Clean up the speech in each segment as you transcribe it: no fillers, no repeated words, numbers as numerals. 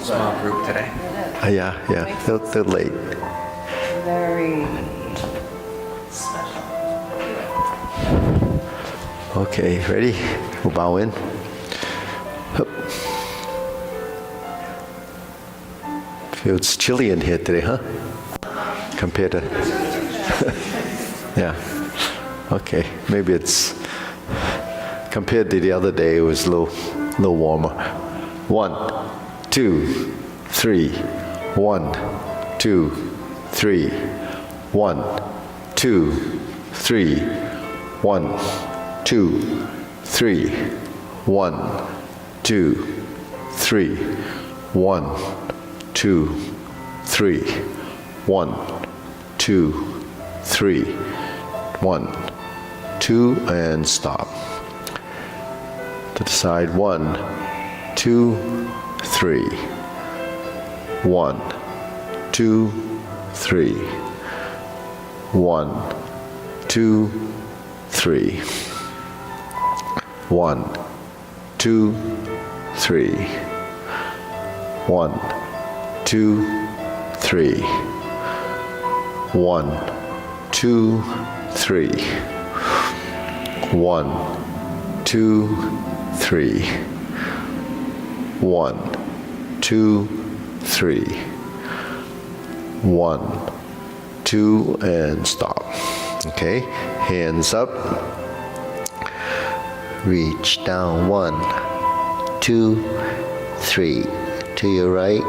small group today. Yeah. They're late. Very special. Okay, ready? We'll bow in. Hup. Feels chilly in here today, huh? Compared to... Yeah. Okay, maybe it's... Compared to the other day, it was a little warmer. 1, 2, 3. 1, 2, 3. 1, 2, 3. 1, 2, 3. 1, 2, 3. 1, 2, 3. 1, 2, 3. 1, 2, and stop. To the side, 1, 2, 3. 1, 2, 3. 1, 2, 3. 1, 2, 3. 1, 2, 3. 1, 2, 3. 1, 2, 3. 1, 2, 3. 1, 2, and stop. Okay, hands up. Reach down. 1, 2, 3. To your right,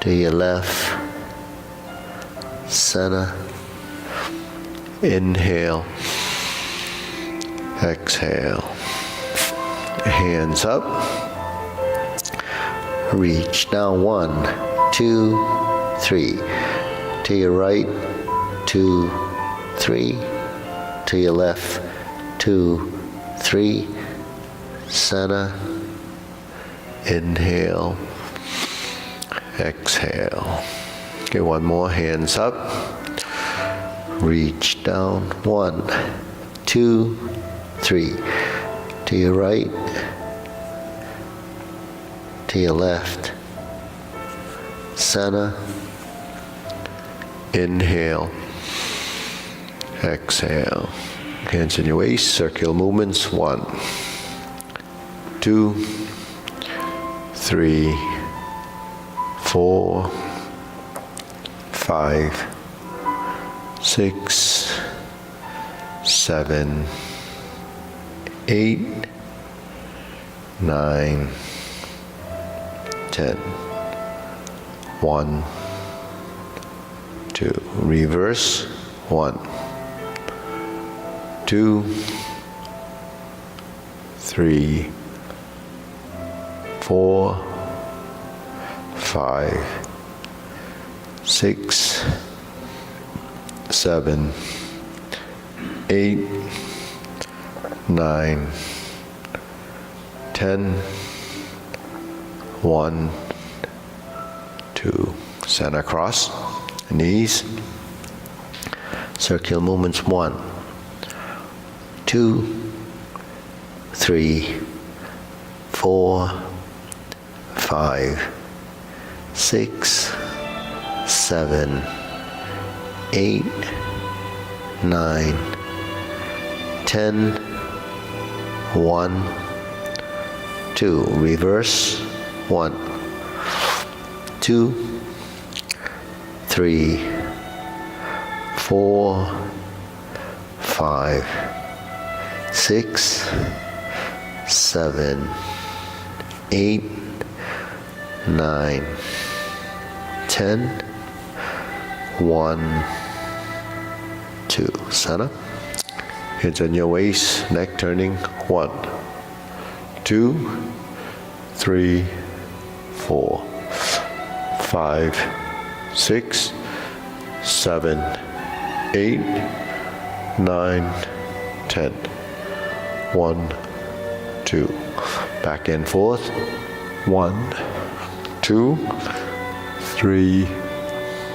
to your left, center. Inhale, exhale. Hands up. Reach down. 1, 2, 3. To your right, 2, 3. To your left, 2, 3. Center. Inhale, exhale. Okay, one more. Hands up. Reach down. 1, 2, 3. To your right, to your left, center. Inhale, exhale. Hands in your waist, circular movements. 1, 2, 3, 4, 5, 6, 7, 8, 9, 10. 1, 2. Reverse. 1, 2, 3, 4, 5, 6, 7, 8, 9, 10. 1, 2. Center cross. Knees. Circular movements. 1, 2, 3, 4, 5, 6, 7, 8, 9, 10. 1, 2. Reverse. 1, 2, 3, 4, 5, 6, 7, 8, 9, 10. 1, 2. Center. Hands on your waist, neck turning. 1, 2, 3, 4, 5, 6, 7, 8, 9, 10. 1, 2. Back and forth. 1, 2, 3,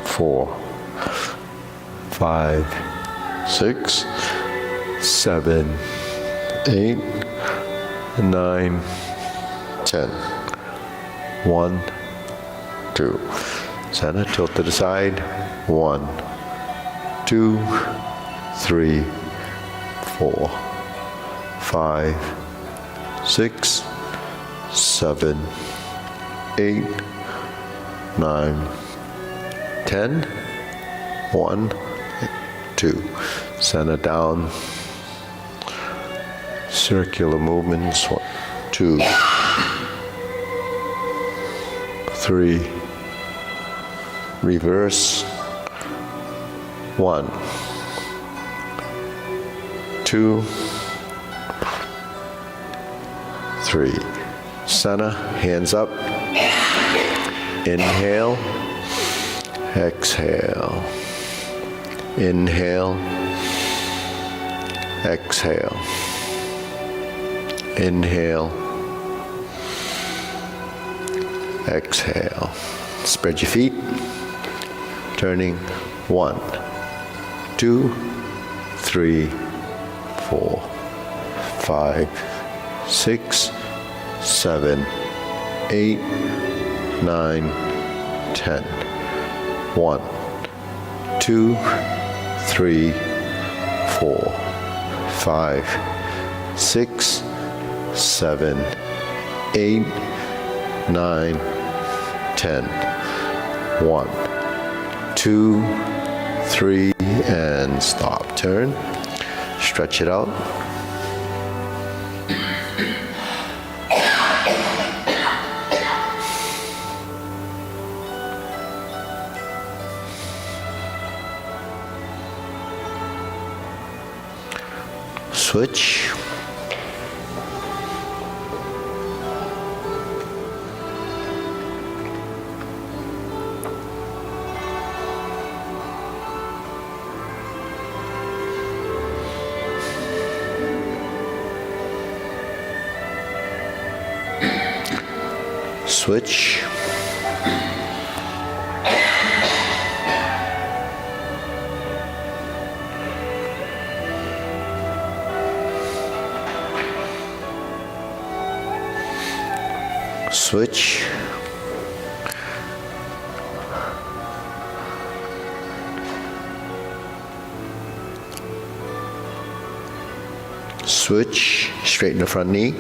4, 5, 6, 7, 8, 9, 10. 1, 2. Center, tilt to the side. 1, 2, 3, 4, 5, 6, 7, 8, 9, 10. 1, 2. Center down. Circular movements. 1, 2, 3. Reverse. 1, 2, 3. Center, hands up. Inhale. Exhale. Inhale. Exhale. Inhale. Exhale. Spread your feet. Turning. 1, 2, 3, 4, 5, 6, 7, 8, 9, 10. 1, 2, 3, 4, 5, 6, 7, 8, 9, 10. 1, 2, 3, and stop. Turn. Stretch it out. Switch. Switch. Switch. Switch. Straighten the front knee.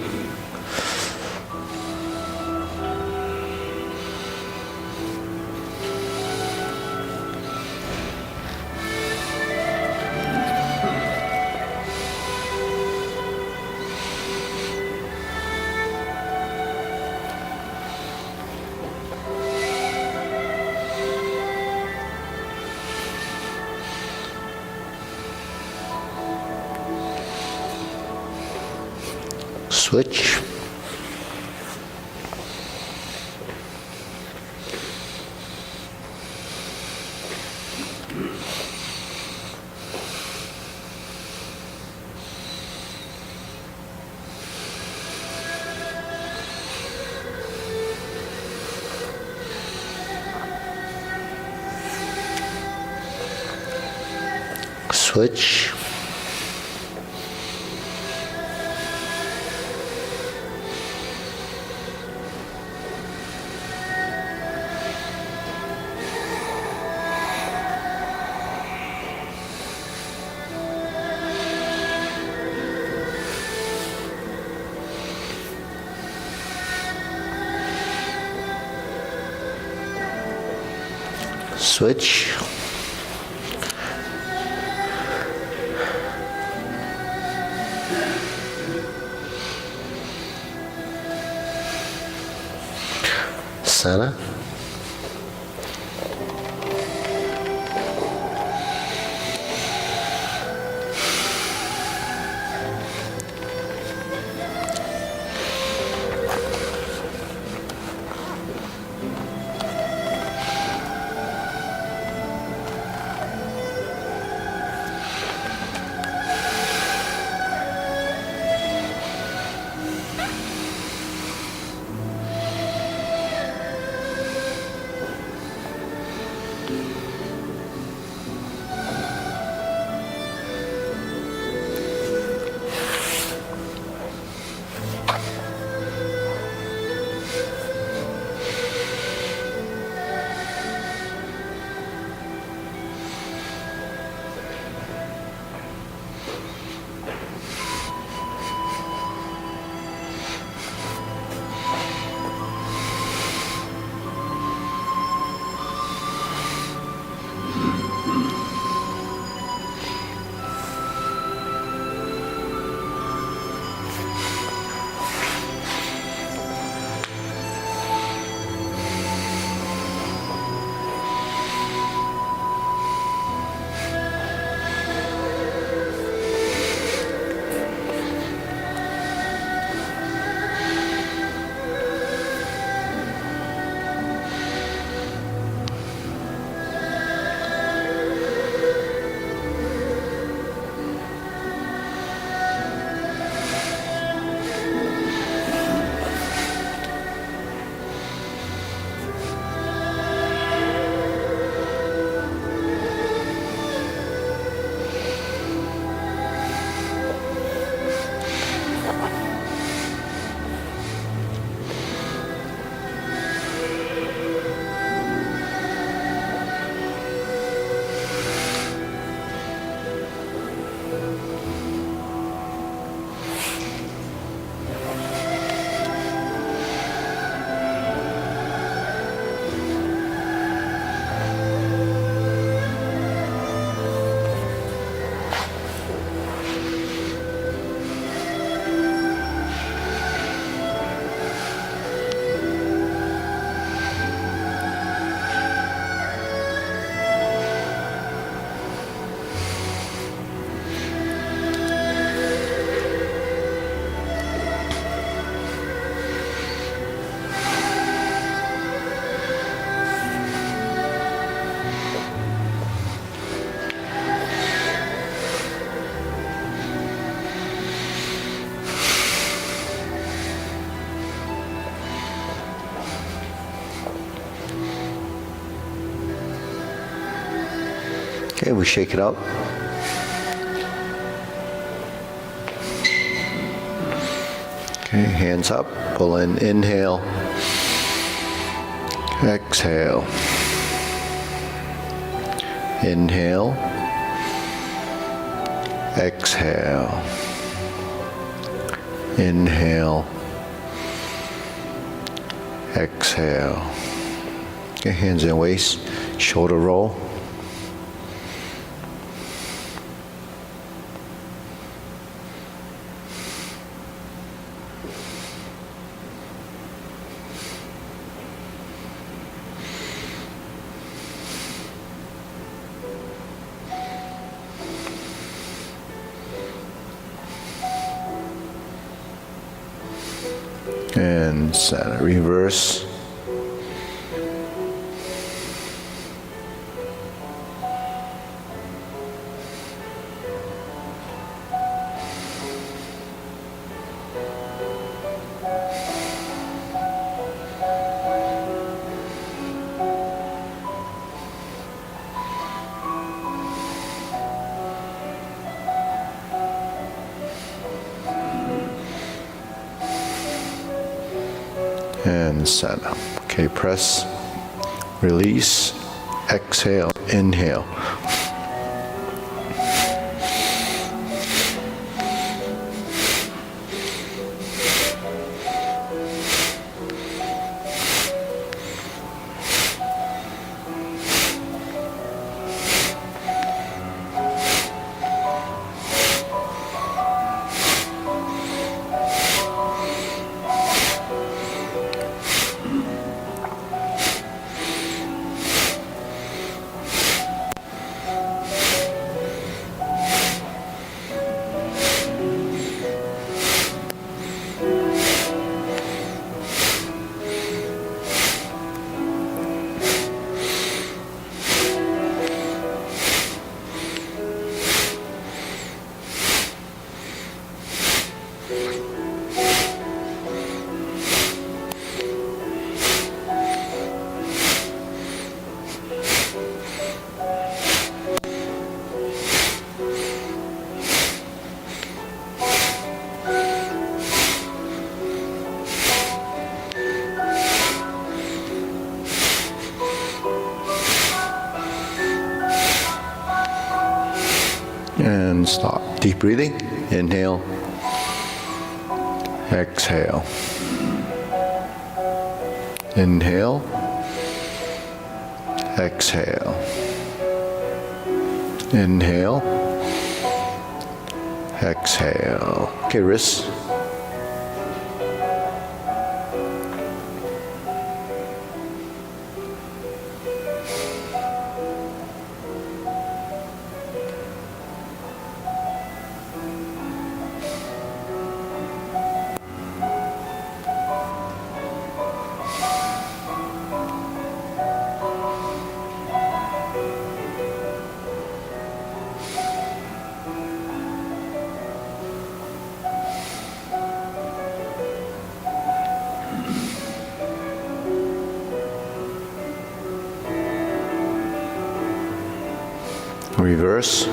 Switch. Switch. Switch. Center. Okay, we shake it out. Okay, hands up, pull in, inhale, exhale, inhale, exhale, inhale, exhale. Okay, hands in waist, shoulder roll. And center, reverse. And center. Okay, press, release, exhale, inhale. And stop. Deep breathing. Inhale. Exhale. Inhale. Exhale. Inhale. Exhale. Okay, wrists. Reverse.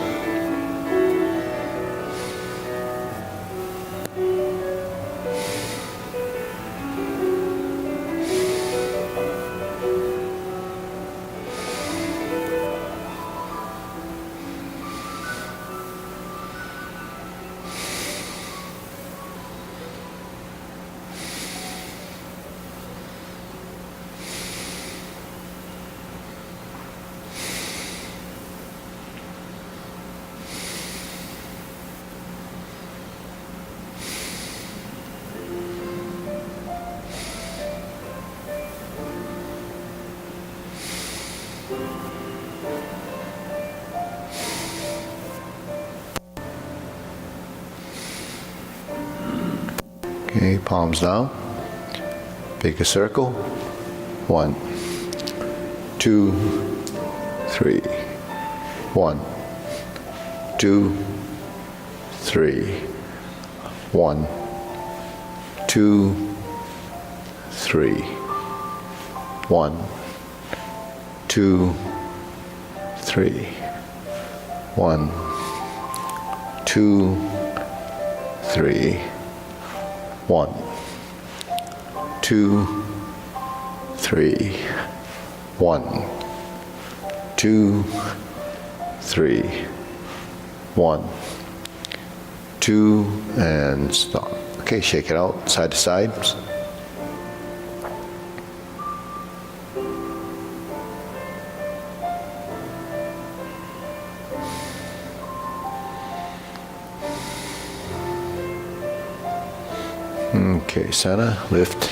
Okay, palms down. Make a circle. 1, 2, 3. 1, 2, 3. 1, 2, 3. 1, 2, 3. 1, 2, 3, 1, 2, 3, 1, 2, 3, 1, 2, and stop. Okay, shake it out, side to side. Okay, center, lift.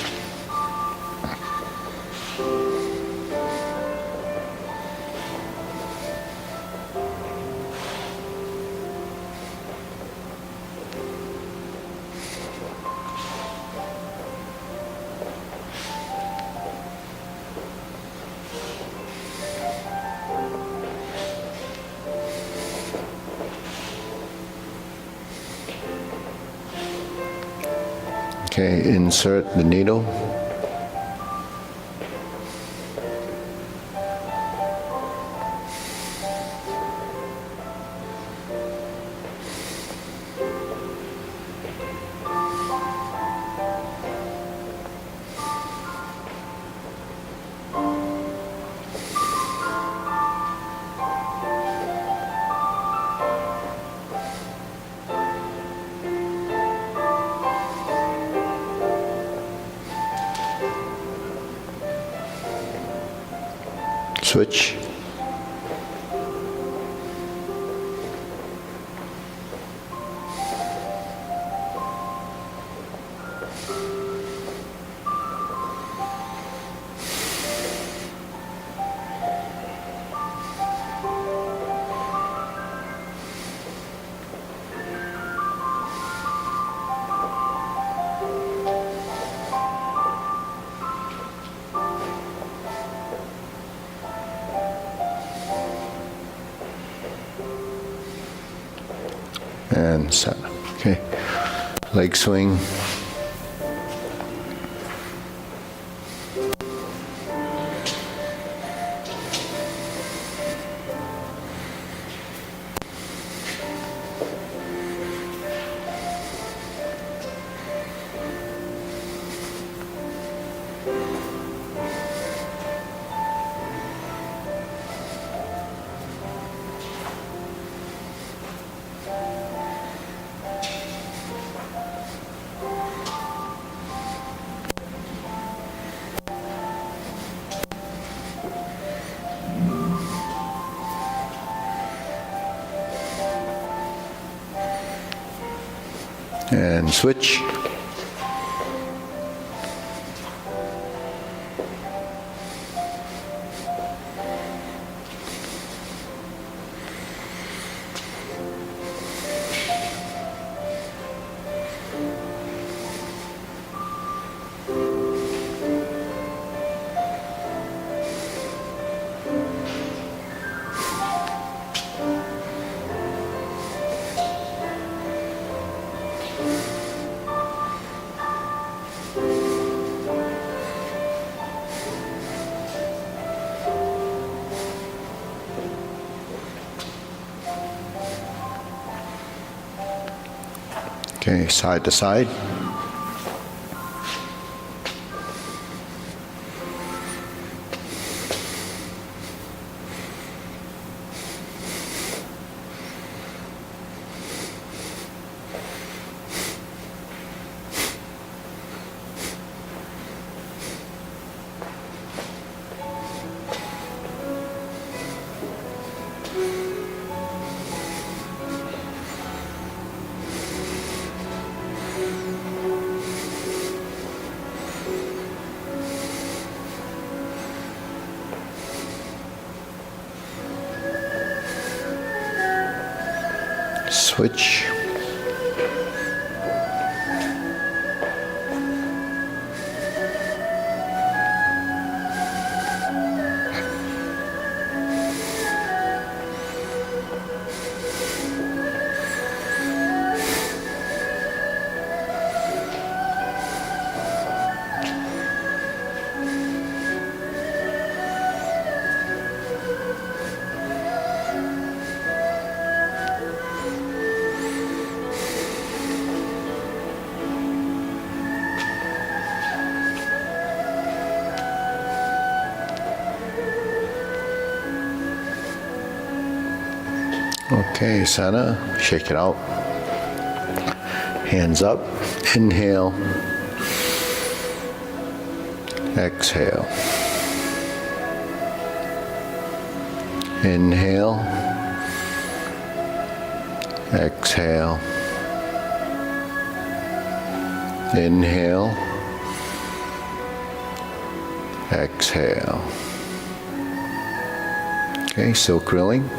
Okay, insert the needle. Switch. And set. Okay. Leg swing. And switch. Okay, side to side. Switch. Okay, center, shake it out. Hands up, inhale, exhale. Inhale, exhale. Inhale, exhale. Okay, still grilling.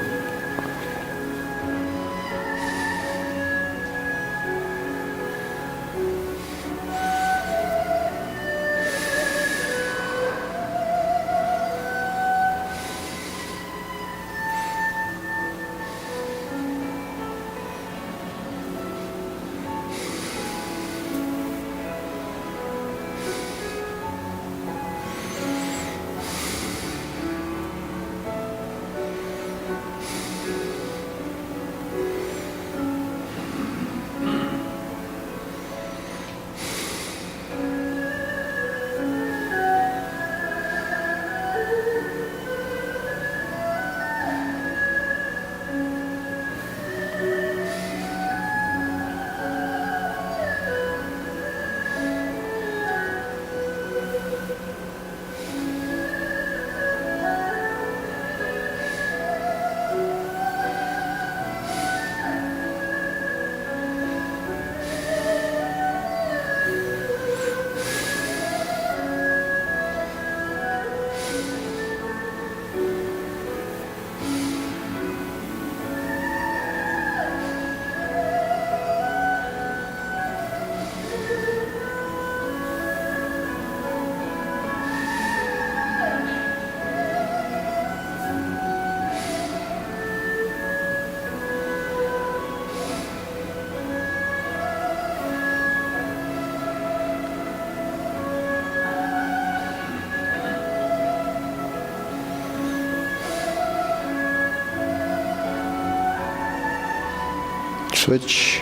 Switch.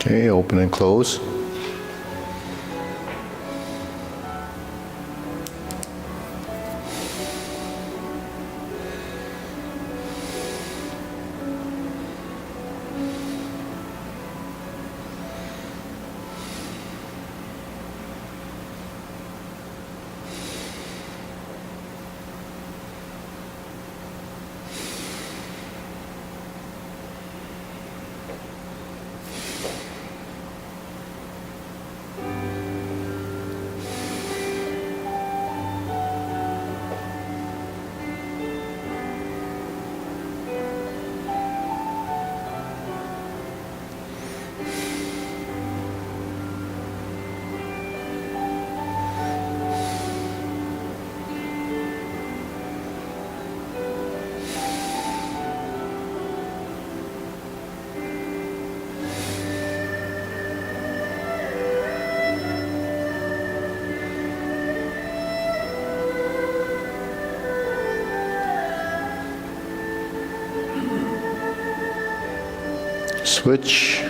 Okay, open and close. Switch.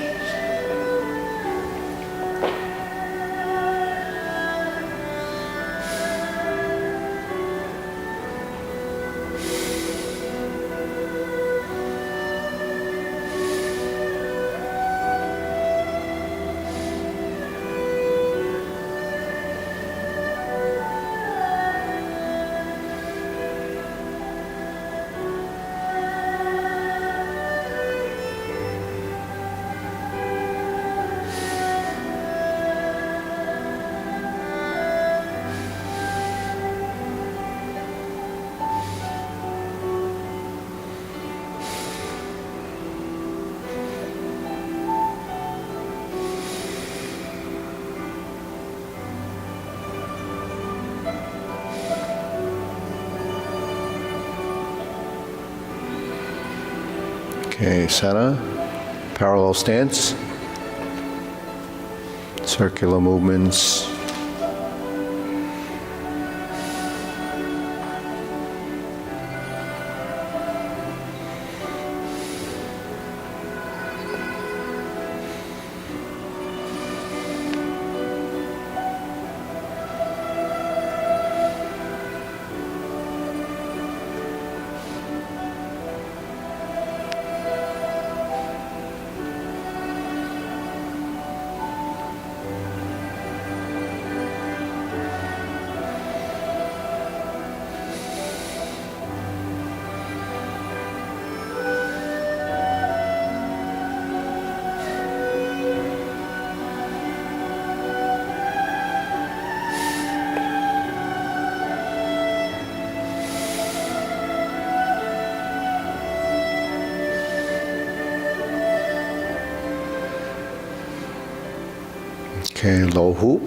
Okay, center, parallel stance, circular movements. Okay, low hoop.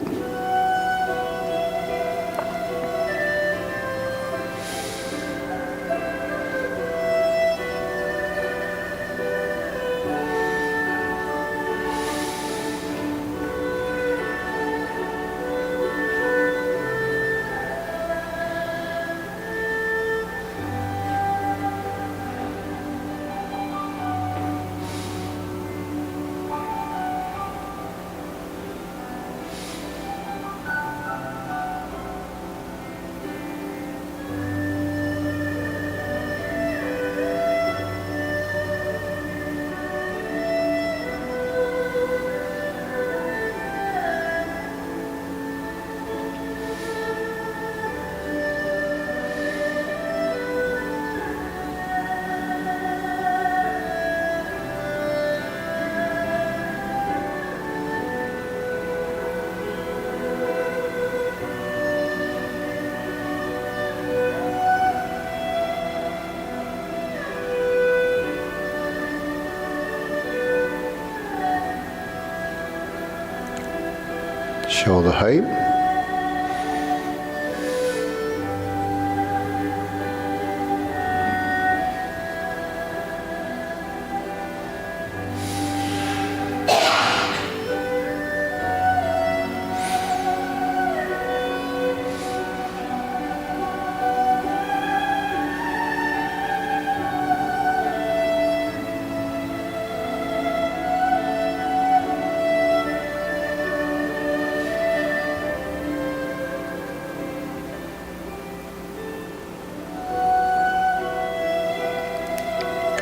Shoulder height.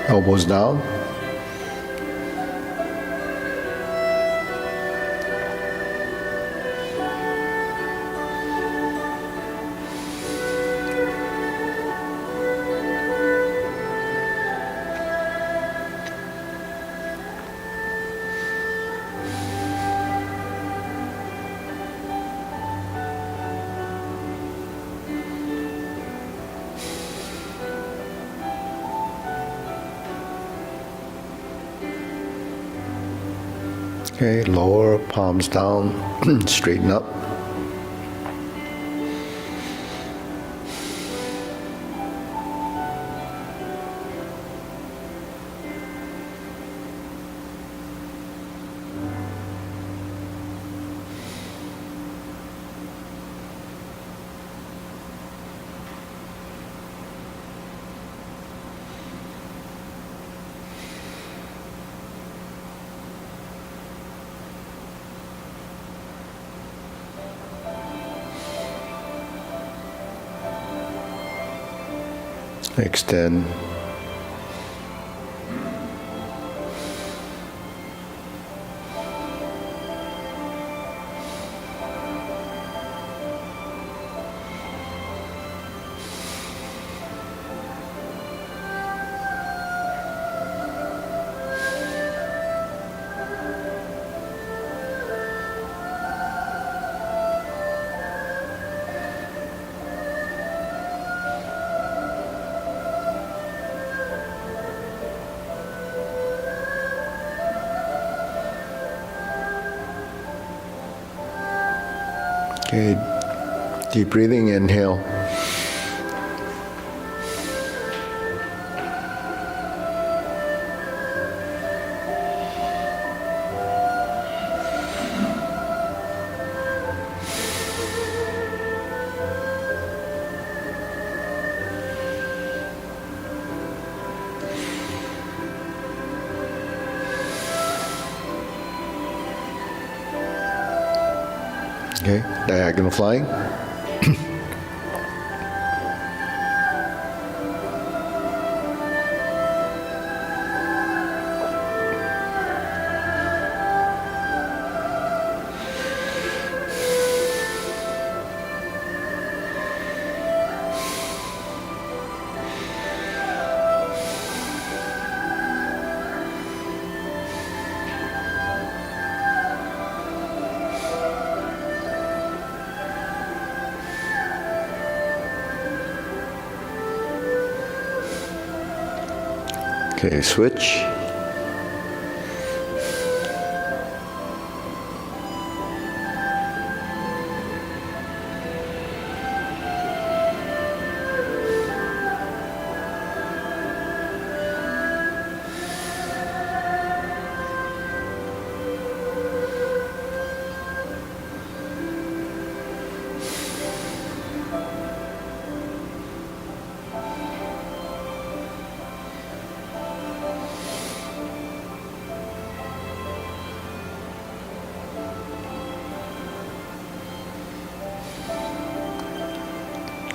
Elbows down. Okay, lower palms down, straighten up. Extend. Okay, deep breathing, inhale. Okay, diagonal flying. Okay, switch.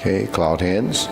Okay, cloud hands.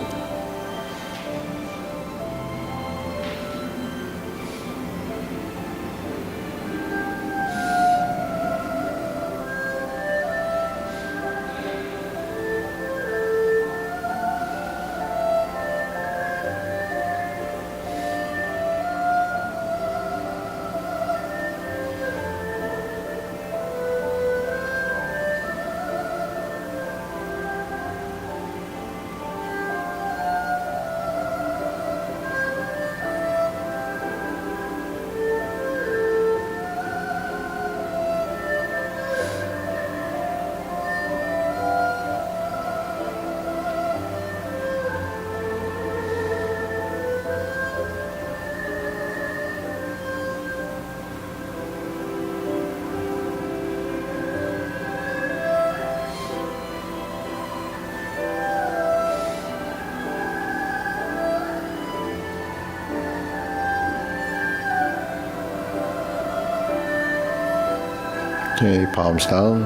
Okay, palms down,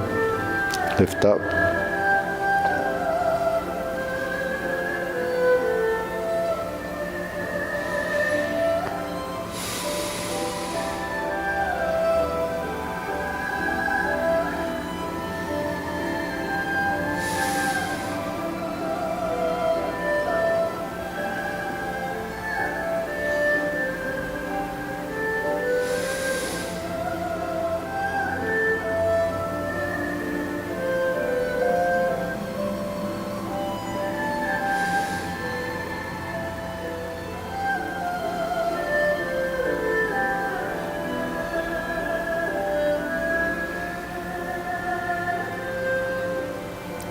lift up.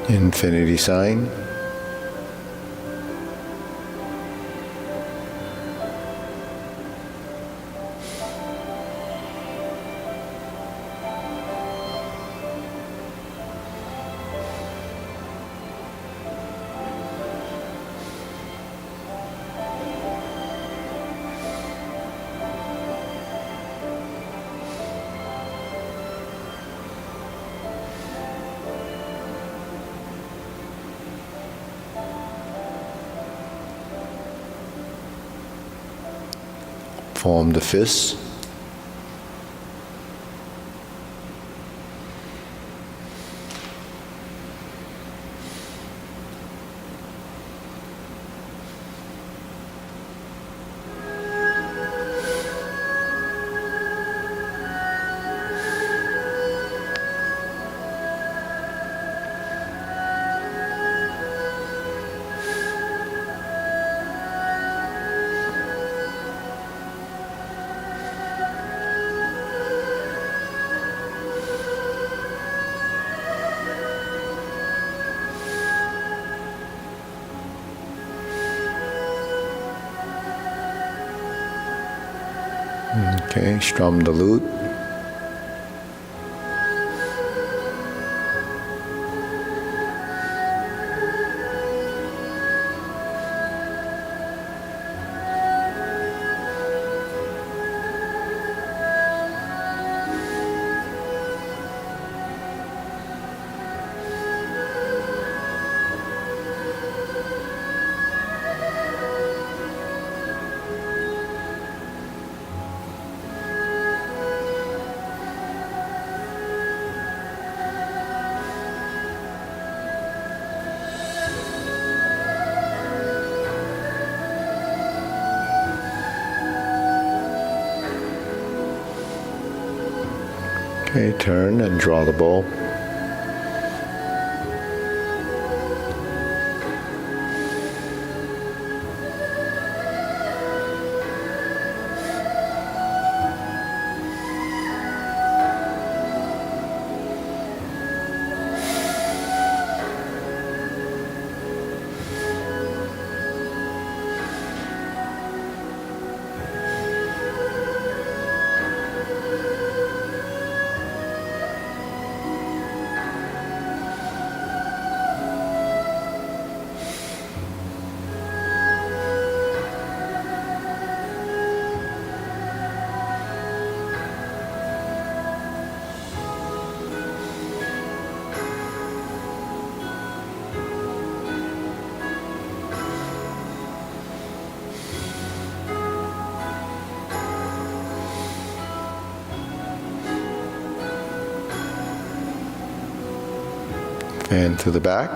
Infinity sign. Form the fists. Okay, strum the lute. Okay, turn and draw the bowl. And to the back.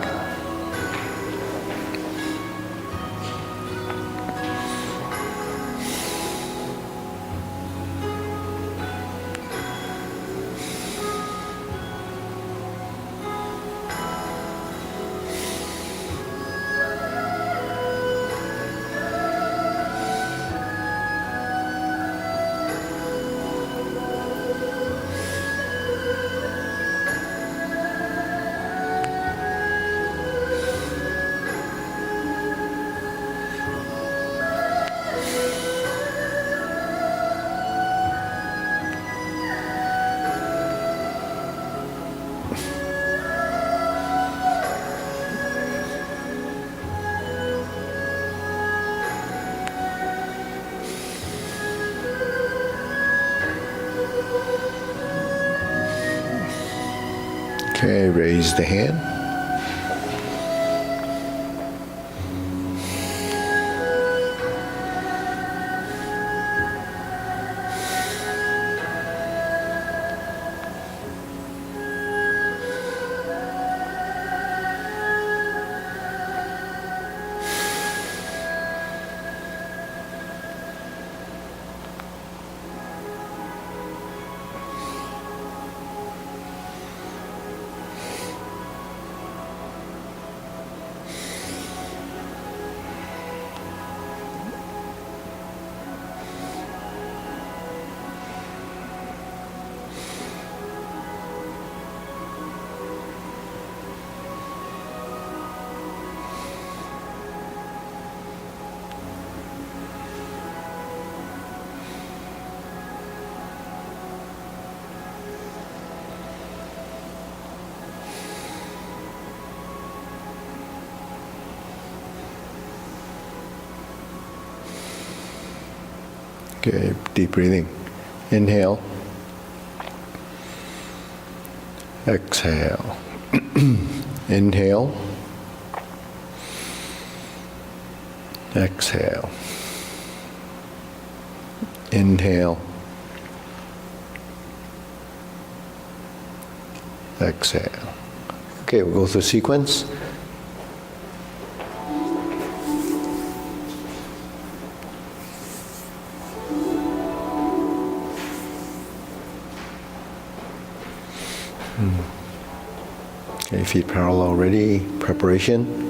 Okay, raise the hand. Okay, deep breathing. Inhale. Exhale. Inhale. Exhale. Inhale. Exhale. Okay, we'll go through sequence. Okay, feet parallel ready. Preparation.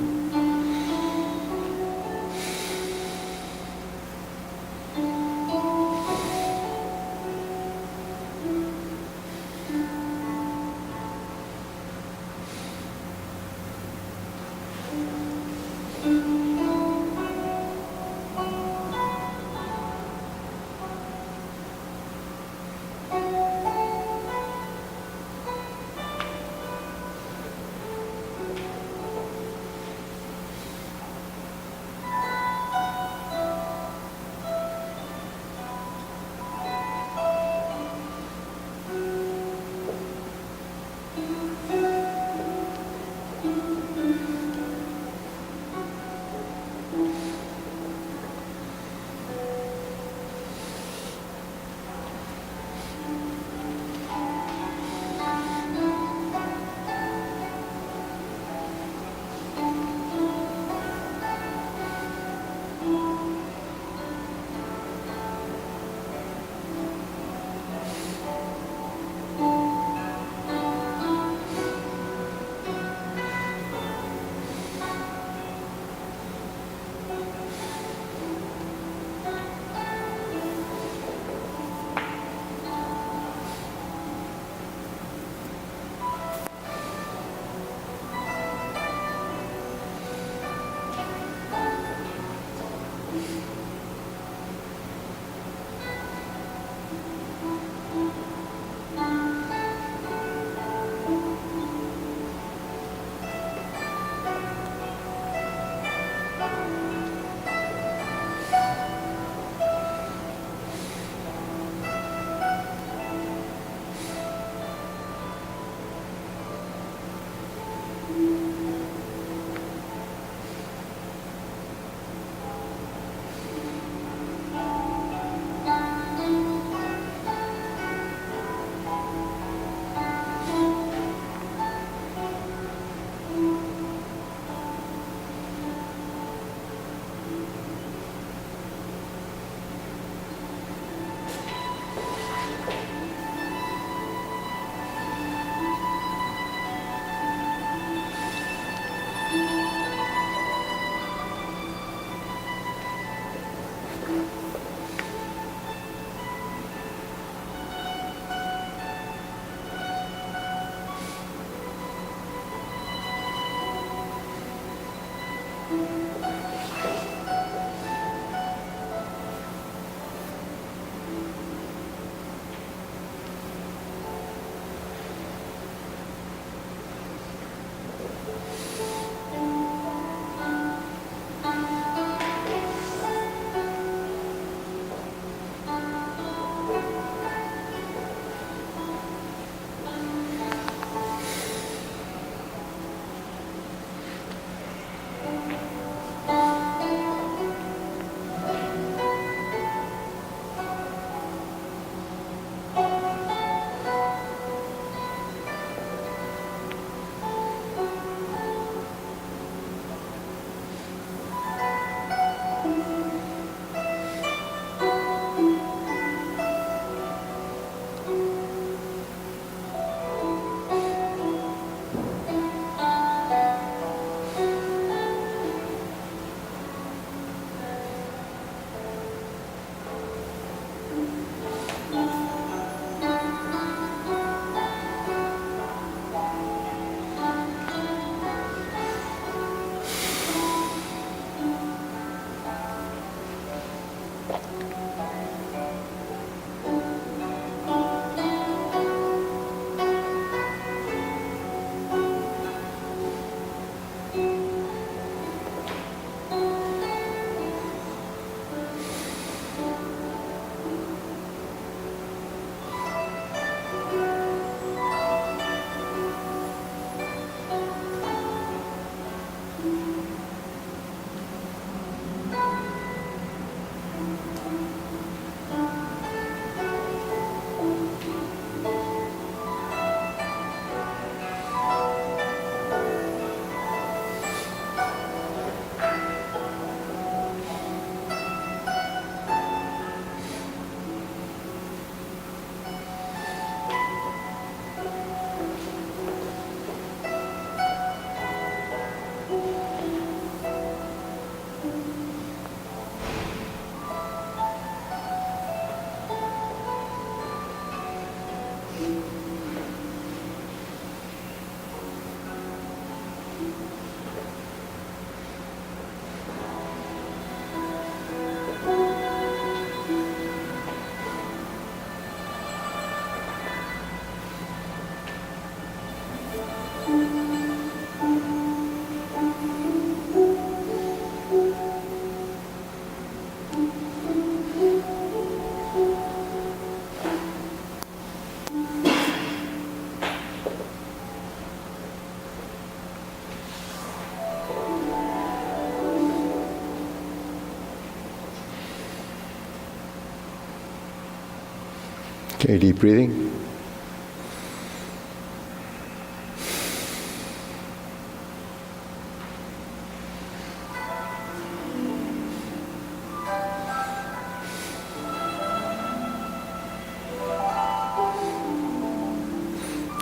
Okay, deep breathing.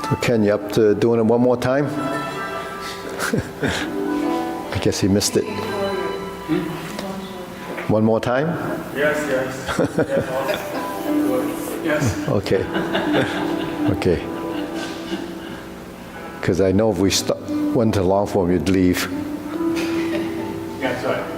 So Ken, you up to doing it one more time? I guess he missed it. One more time? Yes. Yes. Okay. Okay. Because I know if we went to long form, you'd leave. That's right.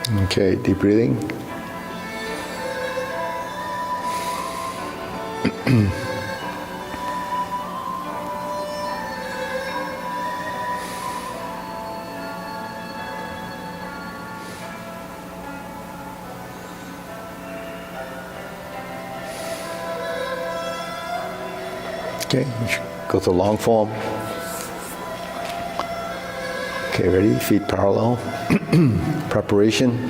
Okay, deep breathing. Okay, you should go to long form. Okay, ready? Feet parallel. Preparation.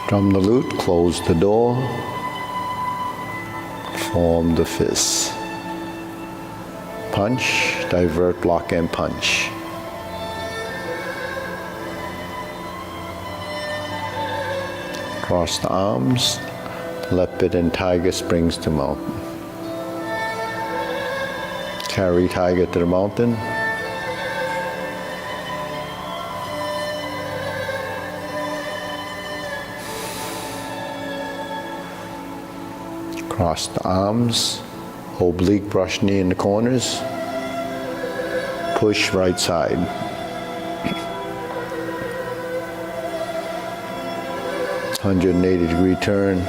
Strum the lute, close the door, form the fist. Punch, divert, block, and punch. Cross the arms, leopard and tiger springs to mountain. Carry tiger to the mountain. Cross the arms, oblique brush knee in the corners, push right side. (180-degree turn).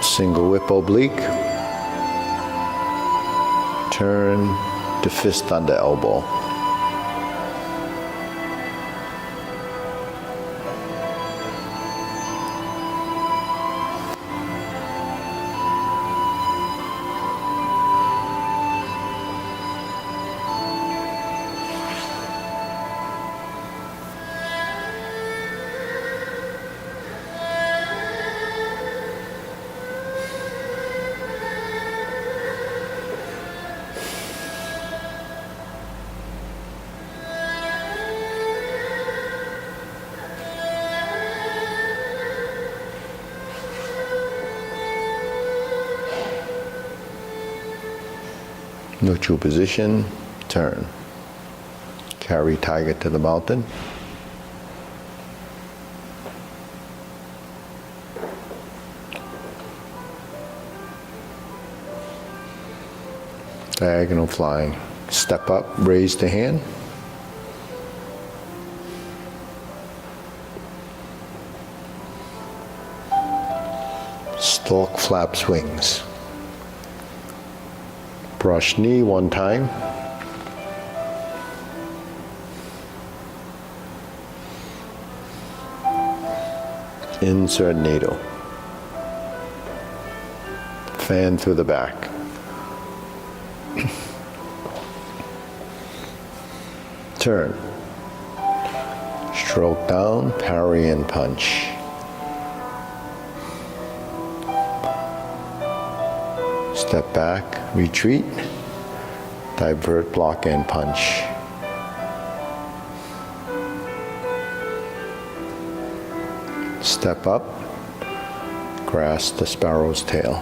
Single whip oblique. Turn to fist under elbow. Neutral position, turn. Carry tiger to the mountain. Diagonal flying. Step up, raise the hand. Stalk, flaps, wings. Brush knee one time. Insert needle. Fan through the back. Turn. Stroke down, parry and punch. Step back, retreat, divert, block, and punch. Step up, grasp the sparrow's tail.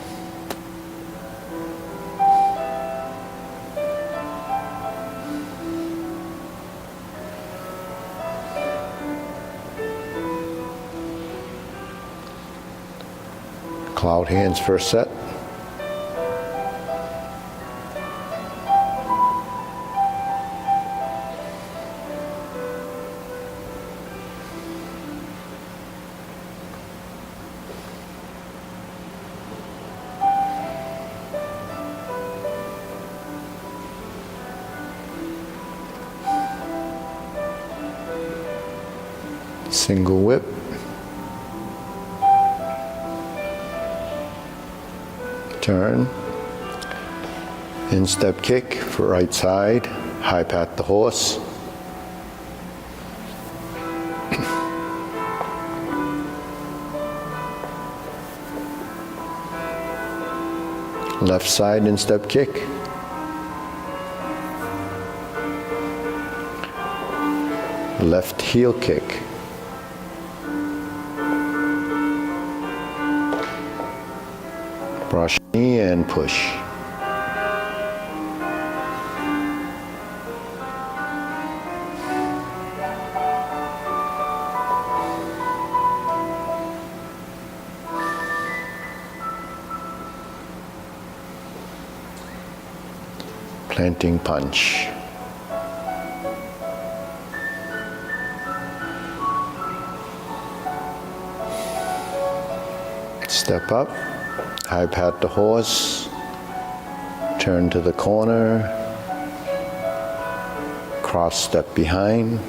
Cloud hands first set. Single whip. Turn. Instep kick for right side. High pat the horse. Left side instep kick. Left heel kick. Brush knee and push. Planting punch. Step up, high pat the horse, turn to the corner, cross step behind,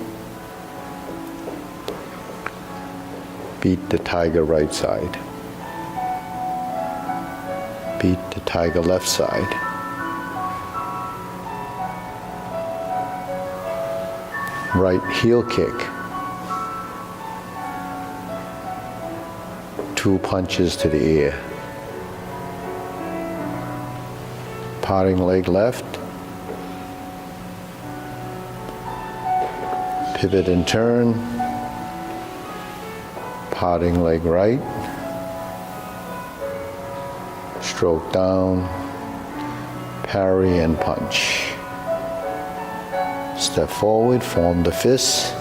beat the tiger right side, beat the tiger left side. Right heel kick. 2 punches to the ear. Parting leg left. Pivot and turn. Parting leg right. Stroke down. Parry and punch. Step forward, form the fists.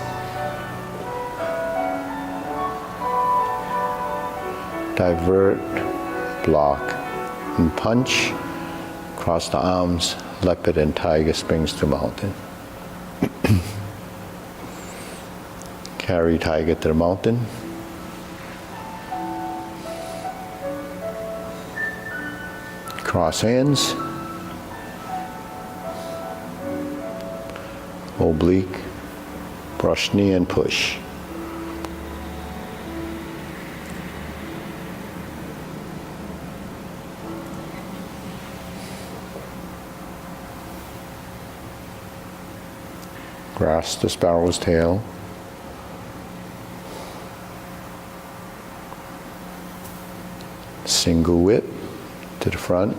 Divert, block, and punch. Cross the arms, leopard and tiger springs to mountain. Carry tiger to the mountain. Cross hands. Oblique, brush knee and push. Grasp the sparrow's tail. Single whip to the front.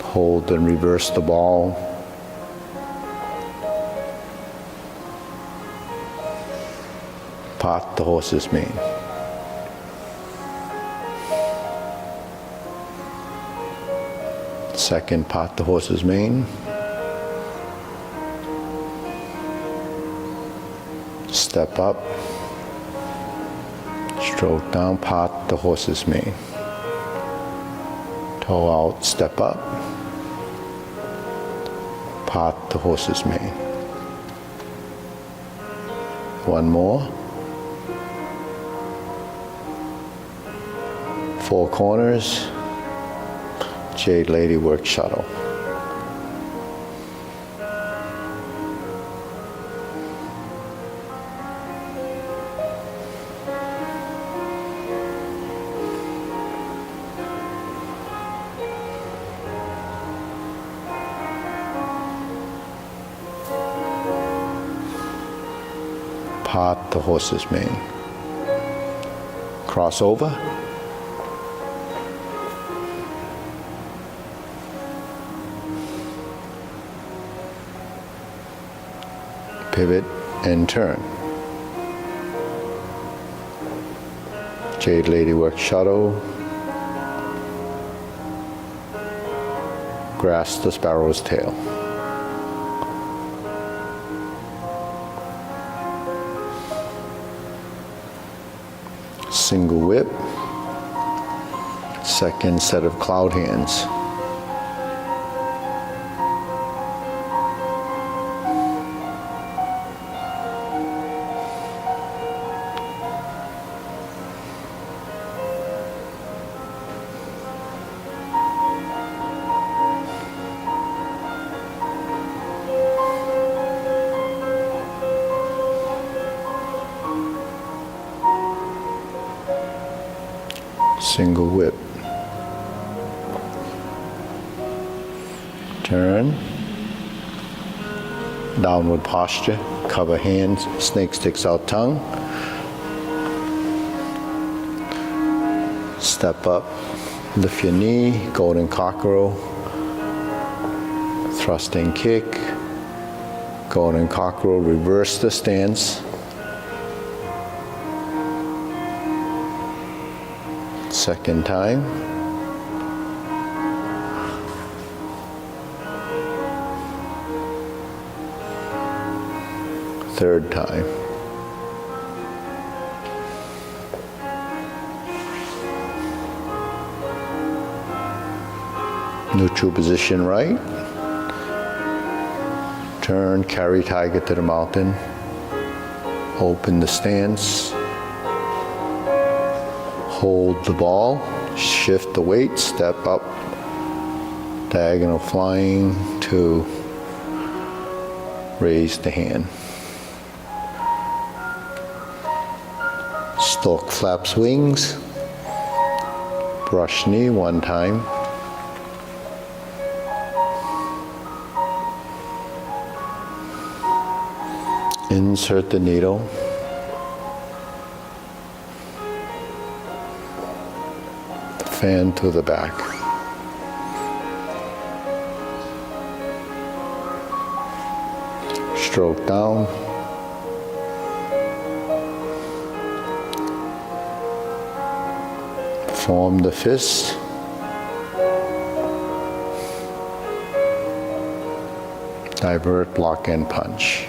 Hold and reverse the ball. Part the horse's mane. Second, part the horse's mane. Step up. Stroke down, part the horse's mane. Toe out, step up. Part the horse's mane. One more. 4 corners, Jade Lady work shuttle. Part the horse's mane. Cross over. pivot and turn. Jade Lady work shuttle. Grasp the sparrow's tail. Single whip. Second set of cloud hands. Single whip. Turn. Downward posture. Cover hands. Snake sticks out tongue. Step up. Lift your knee. Golden cockerel. Thrusting kick. Golden cockerel. Reverse the stance. Second time. Third time. Neutral position right. Turn, carry tiger to the mountain. Open the stance. Hold the ball, shift the weight, step up, diagonal flying to raise the hand. Stork flaps wings, brush knee one time. Insert the needle. Fan to the back. Stroke down. Form the fist. Divert, block, and punch.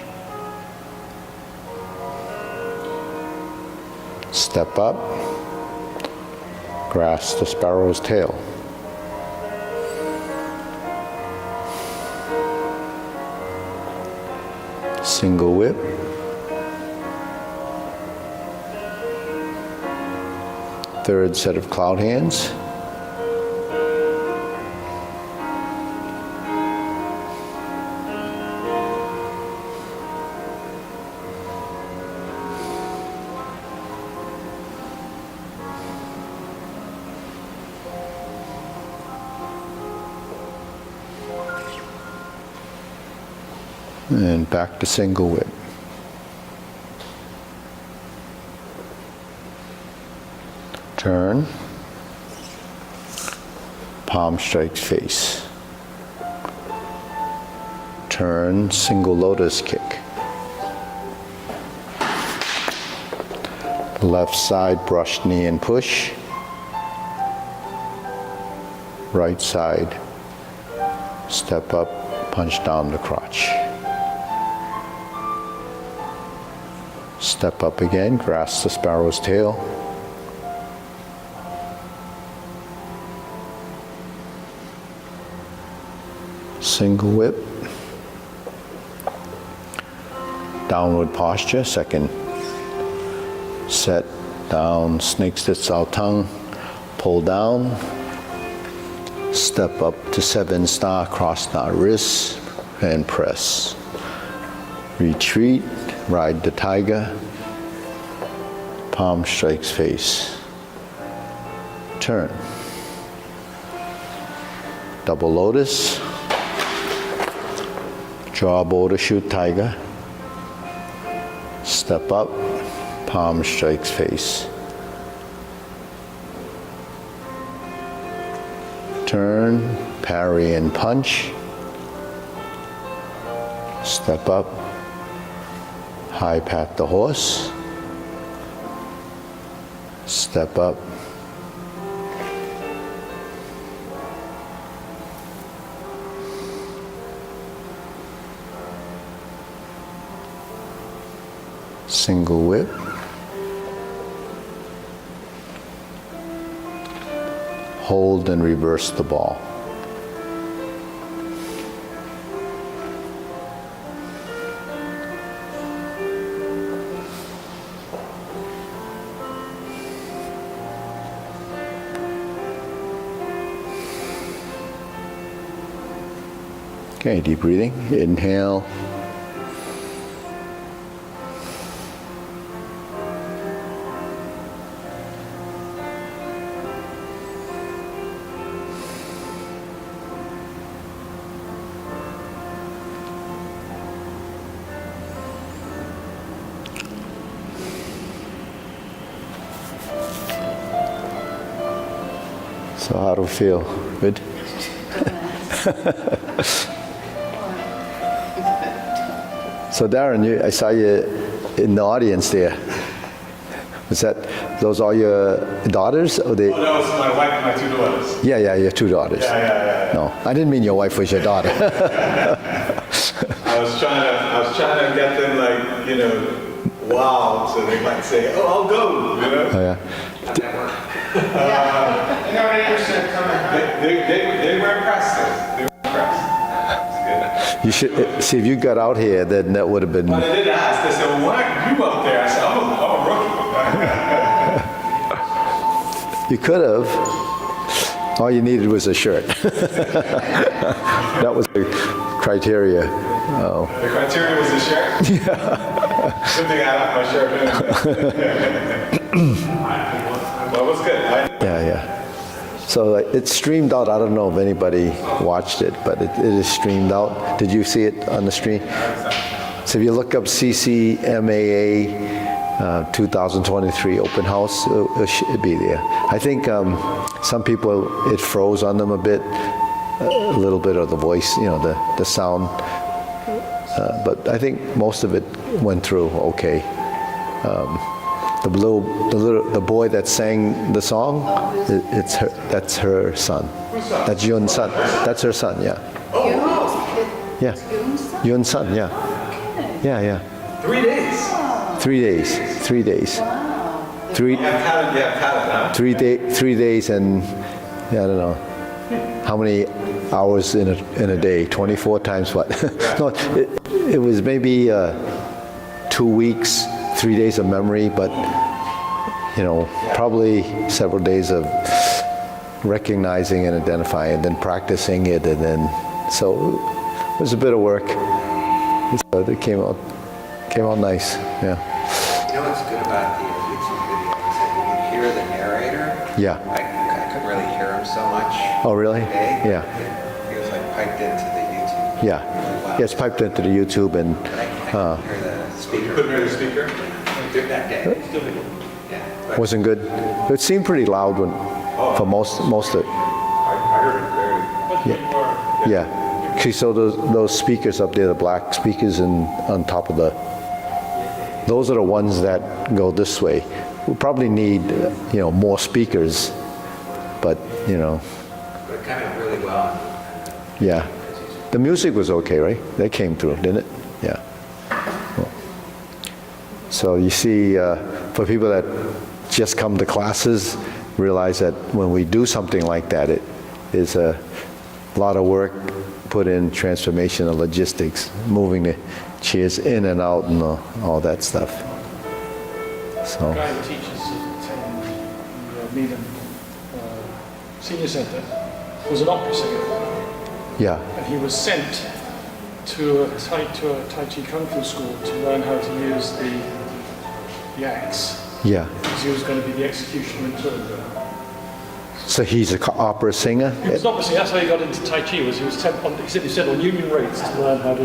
Step up. Grasp the sparrow's tail. Single whip. Third set of cloud hands. And back to single whip. Turn. Palm strikes face. Turn, single lotus kick. Left side brush knee and push. Right side step up, punch down the crotch. Step up again, grasp the sparrow's tail. Single whip. Downward posture, second set down, snake sits out tongue, pull down. Step up to 7-star, cross knot wrists, and press. Retreat, ride the tiger, palm strikes face. Turn. Double lotus, draw bow to shoot tiger. Step up, palm strikes face. Turn, parry and punch. Step up, High pat the horse. Step up. Single whip. Hold and reverse the ball. Okay, deep breathing. Inhale. So how do you feel? Good? So Darren, I saw you in the audience there. Was that, those are your daughters? Or they? Oh, that was my wife and my 2 daughters. Yeah, your 2 daughters. Yeah. No, I didn't mean your wife was your daughter. I was trying to get them like, wow, so they might say, oh, I'll go, Oh, yeah. They were impressed. They were impressed. It's good. You should see if you got out here, then that would have been. But they did ask. They said, well, why are you up there? I said, I'm a rookie. You could have. All you needed was a shirt. That was the criteria. Oh. The criteria was the shirt? Yeah. Good thing I left my shirt in. But it was good. Yeah. So it's streamed out. I don't know if anybody watched it, but it is streamed out. Did you see it on the stream? So if you look up CCMAA 2023 open house, it should be there. I think some people, it froze on them a little bit of the voice, the sound. But I think most of it went through okay. The boy that sang the song, that's her son. That's Yun's son. That's her son, yeah. Yeah. Yun's son, yeah. Yeah. 3 days. 3 days. 3 days. You have talent, huh? 3 days and I don't know how many hours in a day. 24 times what? No, it was maybe 2 weeks, 3 days of memory, but probably several days of recognizing and identifying, and then practicing it, and then so it was a bit of work. So it came out nice. Yeah. You know what's good about the YouTube videos is that you can hear the narrator. Yeah. I couldn't really hear him so much. Oh, really? Today. Yeah. He was like piped into the YouTube. Yeah. Yeah, it's piped into the YouTube, and But I couldn't hear the speaker. Couldn't hear the speaker? That day. Yeah. But wasn't good. It seemed pretty loud for most of it. I heard it clearly. Yeah. See, so those speakers up there, the black speakers, and on top of those are the ones that go this way. We probably need, more speakers, but But kind of really well. yeah. The music was okay, right? That came through, didn't it? Yeah. Well, so you see, for people that just come to classes, realize that when we do something like that, it is a lot of work put in, transformation and logistics, moving the chairs in and out and all that stuff. So, guy who teaches at Needham Senior Centre was an opera singer, yeah, and he was sent to a Tai Chi Kung Fu school to learn how to use the axe, yeah. because he was going to be the executioner in Turinga. So he's an opera singer? He was an opera singer. That's how he got into Tai Chi. He said he said on union rates to learn how to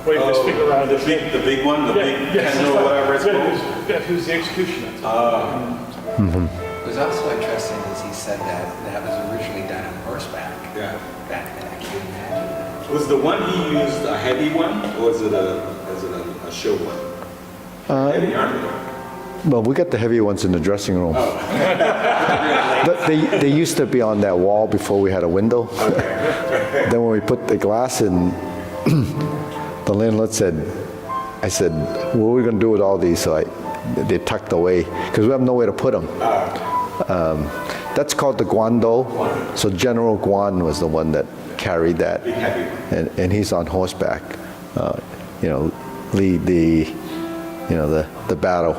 wave his finger around. The big one, the big candle, whatever it's called. Who's the executioner? It was also interesting as he said that was originally done on horseback. Yeah. Back then, I can't imagine. Was the one he used a heavy one, or was it a show one? Heavy, aren't they? Well, we got the heavy ones in the dressing room. But they used to be on that wall before we had a window. Then when we put the glass in, the landlord said, I said, what are we going to do with all these? So they tucked away because we have nowhere to put them. That's called the guando. So General Guan was the one that carried that, and he's on horseback. Lead the battle.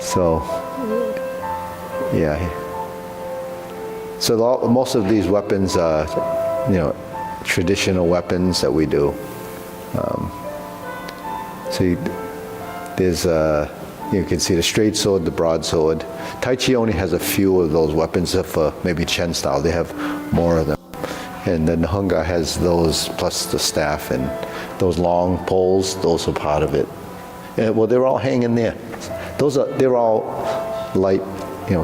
So yeah. So most of these weapons are, traditional weapons that we do. There's you can see the straight sword, the broadsword. Tai Chi only has a few of those weapons, except for maybe Chen style. They have more of them. And then the Hunga has those plus the staff and those long poles. Those are part of it. Well, they're all hanging there. They're all light,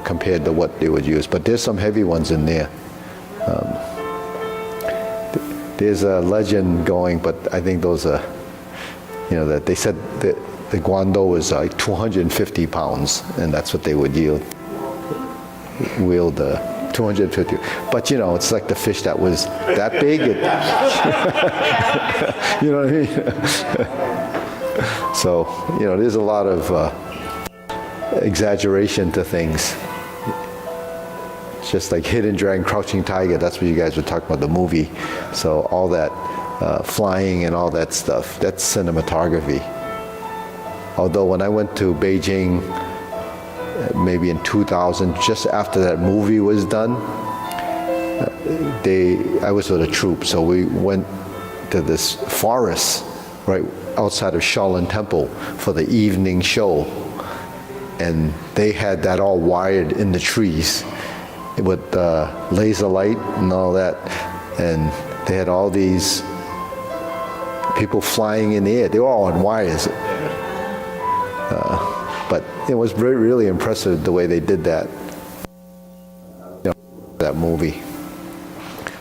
compared to what they would use. But there's some heavy ones in there. There's a legend going, but I think those are, that they said that the guando was like 250 pounds, and that's what they would wield 250. But it's like the fish that was that big. You know what I mean? So there's a lot of exaggeration to things. It's just like Hidden Dragon, Crouching Tiger. That's what you guys were talking about, the movie. So all that flying and all that stuff, that's cinematography. Although when I went to Beijing, maybe in 2000, just after that movie was done, I was with a troupe, so we went to this forest right outside of Shaolin Temple for the evening show, and they had that all wired in the trees with laser light and all that, and they had all these people flying in the air. They were all on wires. But it was really impressive the way they did that, that movie.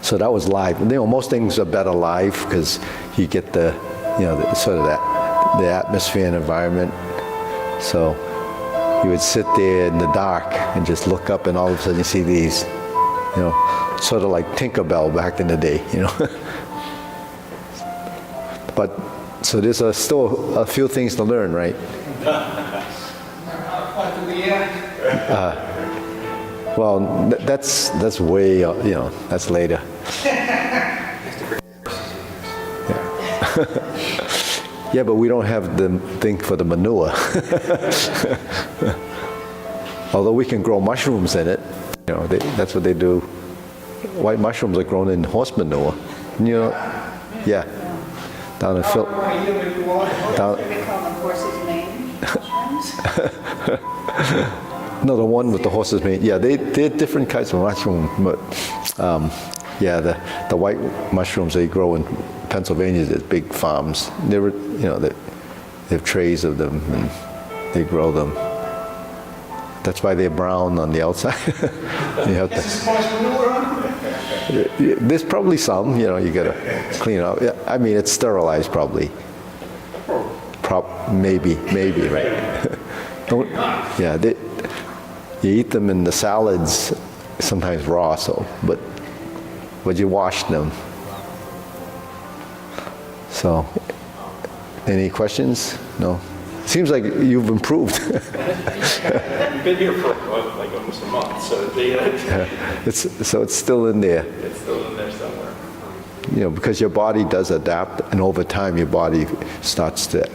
So that was live. Most things are better live because you get the atmosphere and environment. So you would sit there in the dark and just look up, and all of a sudden you see these, sort of like Tinkerbell back in the day, But so there's still a few things to learn, right? Well, that's way, that's later. Yeah, but we don't have the thing for the manure. Although we can grow mushrooms in it, that's what they do. White mushrooms are grown in horse manure. Yeah. Down in Phil. Should we call them horse's mane mushrooms? No, the one with the horse's mane. Yeah, they're different kinds of mushrooms. But yeah, the white mushrooms they grow in Pennsylvania, there's big farms. They have trays of them and they grow them. That's why they're brown on the outside. You have to. There's probably some. You gotta clean up. Yeah, I mean, it's sterilized probably. Maybe, right? Yeah, you eat them in the salads, sometimes raw. But you wash them. So, any questions? No. Seems like you've improved. You've been here for like almost a month, so it's still in there. It's still in there somewhere. Because your body does adapt, and over time your body starts to,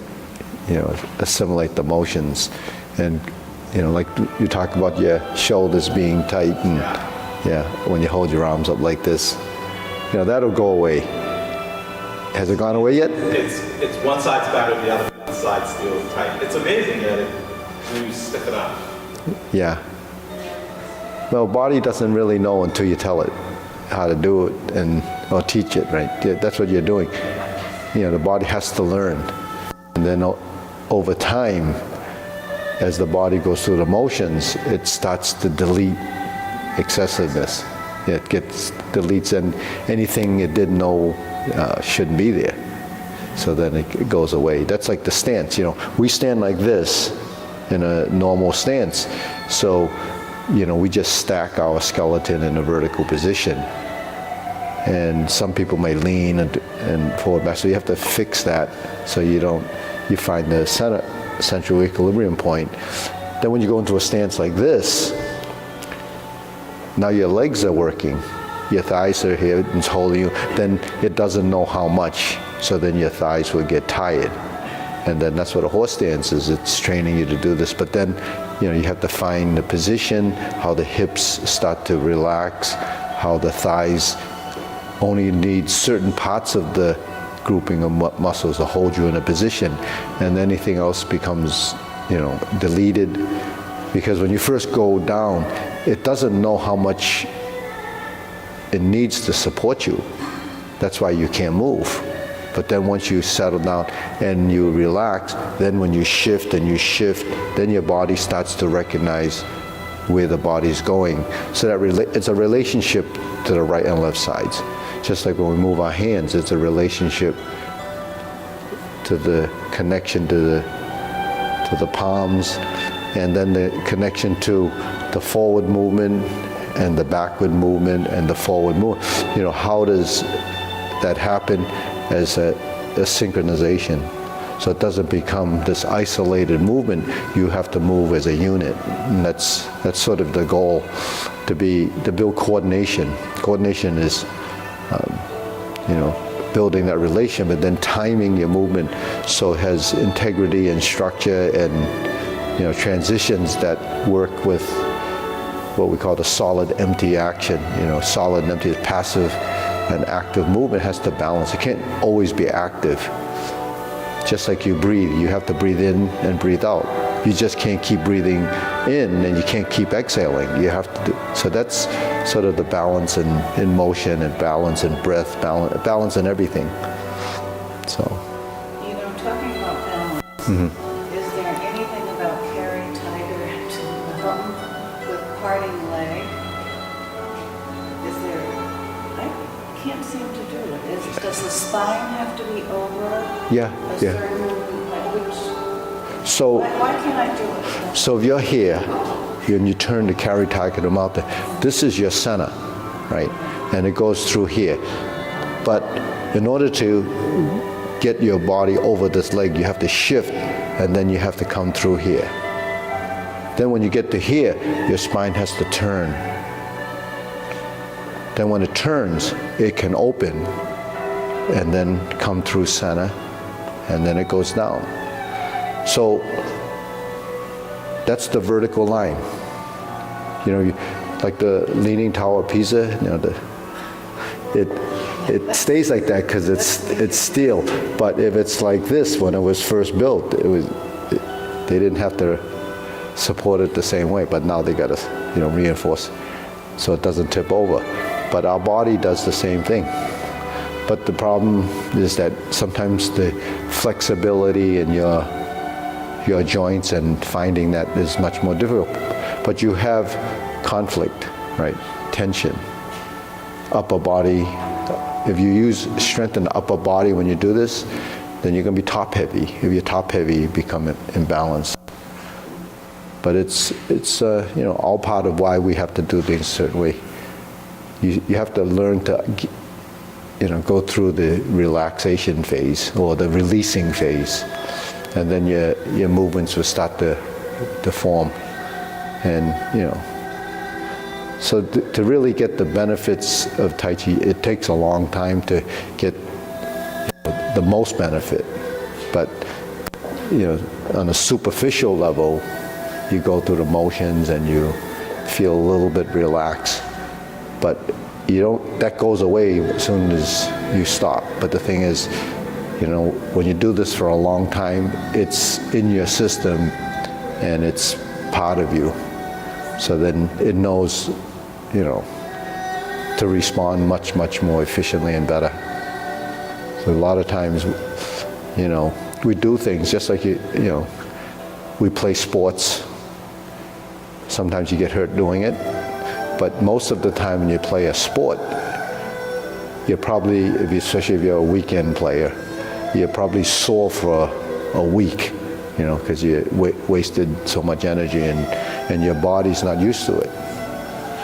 assimilate the motions, and like you talk about your shoulders being tight, and when you hold your arms up like this, that'll go away. Has it gone away yet? It's one side's better, the other side's still tight. It's amazing that you stiff it up. Yeah. Well, body doesn't really know until you tell it how to do it or teach it, right? Yeah, that's what you're doing. The body has to learn. And then over time, as the body goes through the motions, it starts to delete excessiveness. It deletes and anything it didn't know shouldn't be there. So then it goes away. That's like the stance, We stand like this in a normal stance. So, we just stack our skeleton in a vertical position. And some people may lean and forward back. So you have to fix that so you find the central equilibrium point. Then when you go into a stance like this, now your legs are working. Your thighs are here, it's holding you. Then it doesn't know how much, so then your thighs will get tired. And then that's what a horse stance is. It's training you to do this. But then, you have to find the position, how the hips start to relax, how the thighs only need certain parts of the grouping of muscles to hold you in a position, and anything else becomes, deleted. Because when you first go down, it doesn't know how much it needs to support you. That's why you can't move. But then once you settle down and you relax, then when you shift, then your body starts to recognize where the body's going. So that it's a relationship to the right and left sides. Just like when we move our hands, it's a relationship to the connection to the palms, and then the connection to the forward movement and the backward movement and the forward movement. How does that happen as a synchronization? So it doesn't become this isolated movement. You have to move as a unit, and that's sort of the goal, to build coordination. Coordination is, building that relation, but then timing your movement so it has integrity and structure and transitions that work with what we call the solid empty action. Solid and empty is passive, and active movement has to balance. It can't always be active. Just like you breathe, you have to breathe in and breathe out. You just can't keep breathing in and you can't keep exhaling. You have to so that's sort of the balance in motion and balance in breath, balance in everything. So. Talking about balance, is there anything about carrying tiger to the bum with parting leg? Is there, I can't seem to do it. Does the spine have to be over a certain which? So. Why can't I do it? So if you're here, and you turn the carry tiger to the mouth, this is your center, right? And it goes through here. But in order to get your body over this leg, you have to shift, and then you have to come through here. Then when you get to here, your spine has to turn. Then when it turns, it can open, and then come through center, and then it goes down. So that's the vertical line. Like the Leaning Tower of Pisa, it stays like that because it's steel. But if it's like this when it was first built, they didn't have to support it the same way. But now they got to reinforce so it doesn't tip over. But our body does the same thing. But the problem is that sometimes the flexibility in your joints and finding that is much more difficult. But you have conflict, right? Tension. Upper body. If you use strength in the upper body when you do this, then you're going to be top heavy. If you're top heavy, you become imbalanced. But it's all part of why we have to do things a certain way. You have to learn to go through the relaxation phase or the releasing phase, and then your movements will start to form. And so to really get the benefits of Tai Chi, it takes a long time to get the most benefit. But on a superficial level, you go through the motions and you feel a little bit relaxed. But that goes away as soon as you stop. But the thing is, when you do this for a long time, it's in your system and it's part of you. So then it knows, to respond much, much more efficiently and better. So a lot of times, we do things just like we play sports. Sometimes you get hurt doing it, but most of the time when you play a sport, you're probably, especially if you're a weekend player, you're probably sore for a week, you know, because you wasted so much energy and your body's not used to it.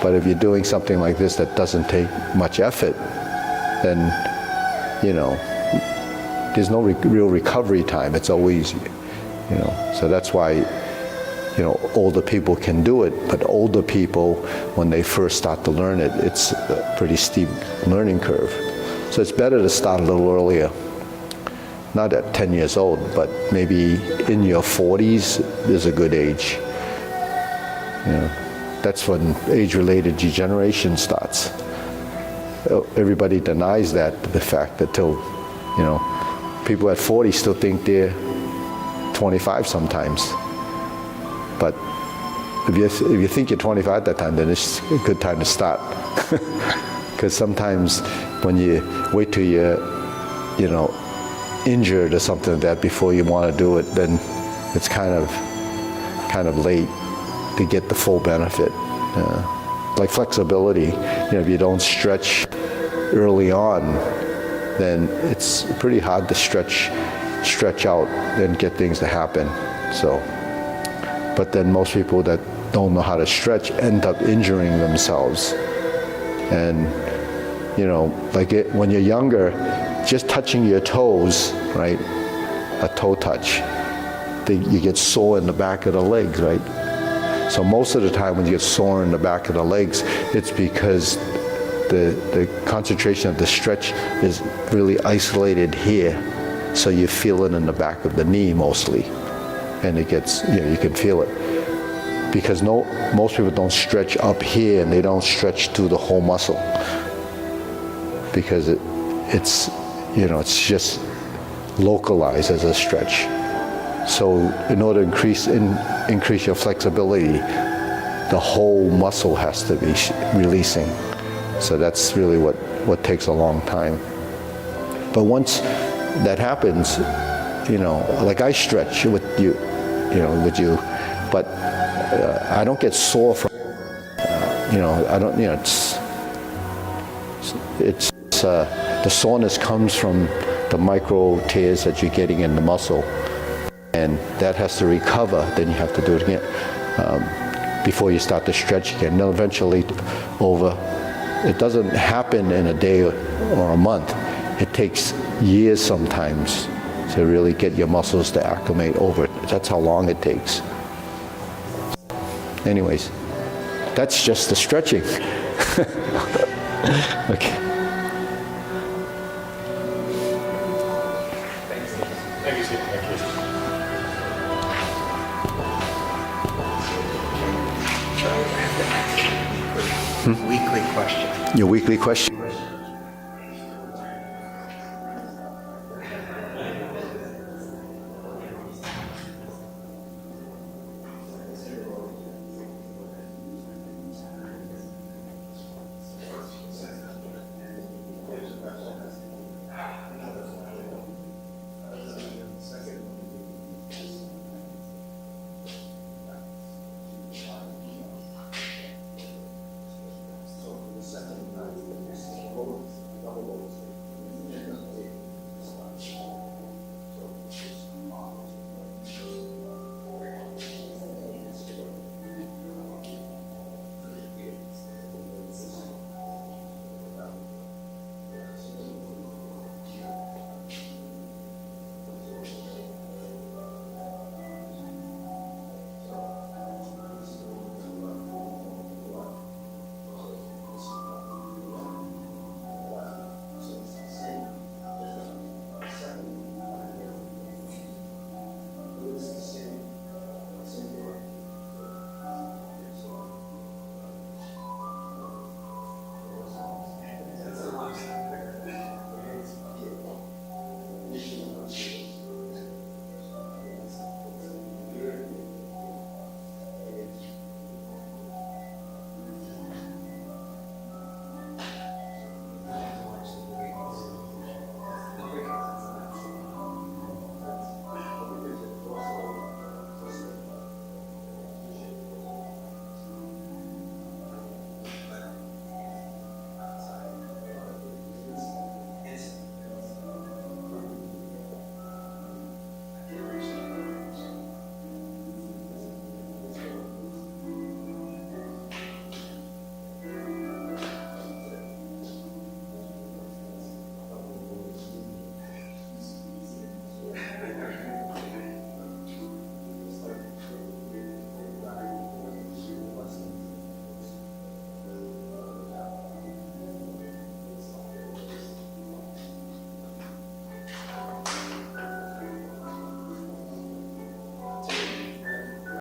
But if you're doing something like this that doesn't take much effort, then, you know, there's no real recovery time. It's always, you know, so that's why, you know, older people can do it, but older people, when they first start to learn it, it's a pretty steep learning curve. So it's better to start a little earlier. Not at 10 years old, but maybe in your 40s is a good age. You know, that's when age-related degeneration starts. Everybody denies that, the fact that till, you know, people at 40 still think they're 25 sometimes. But if you think you're 25 at that time, then it's a good time to start. Because sometimes when you wait till you're, you know, injured or something like that before you want to do it, then it's kind of late to get the full benefit. Like flexibility, you know, if you don't stretch early on, then it's pretty hard to stretch out and get things to happen. So, but then most people that don't know how to stretch end up injuring themselves. And, you know, like when you're younger, just touching your toes, right, a toe touch, you get sore in the back of the legs, right? So most of the time when you get sore in the back of the legs, it's because the concentration of the stretch is really isolated here. So you feel it in the back of the knee mostly. And it gets, you know, you can feel it. Because most people don't stretch up here and they don't stretch through the whole muscle. Because it's, you know, it's just localized as a stretch. So in order to increase your flexibility, the whole muscle has to be releasing. So that's really what takes a long time. But once that happens, you know, like I stretch with you, but I don't get sore from, you know, I don't, you know, it's the soreness comes from the micro tears that you're getting in the muscle. And that has to recover, then you have to do it again before you start to stretch again. And eventually it doesn't happen in a day or a month. It takes years sometimes to really get your muscles to acclimate over it. That's how long it takes. Anyways, that's just the stretching. Okay. Thank you, Steve. Thank you. Weekly question. Your weekly question?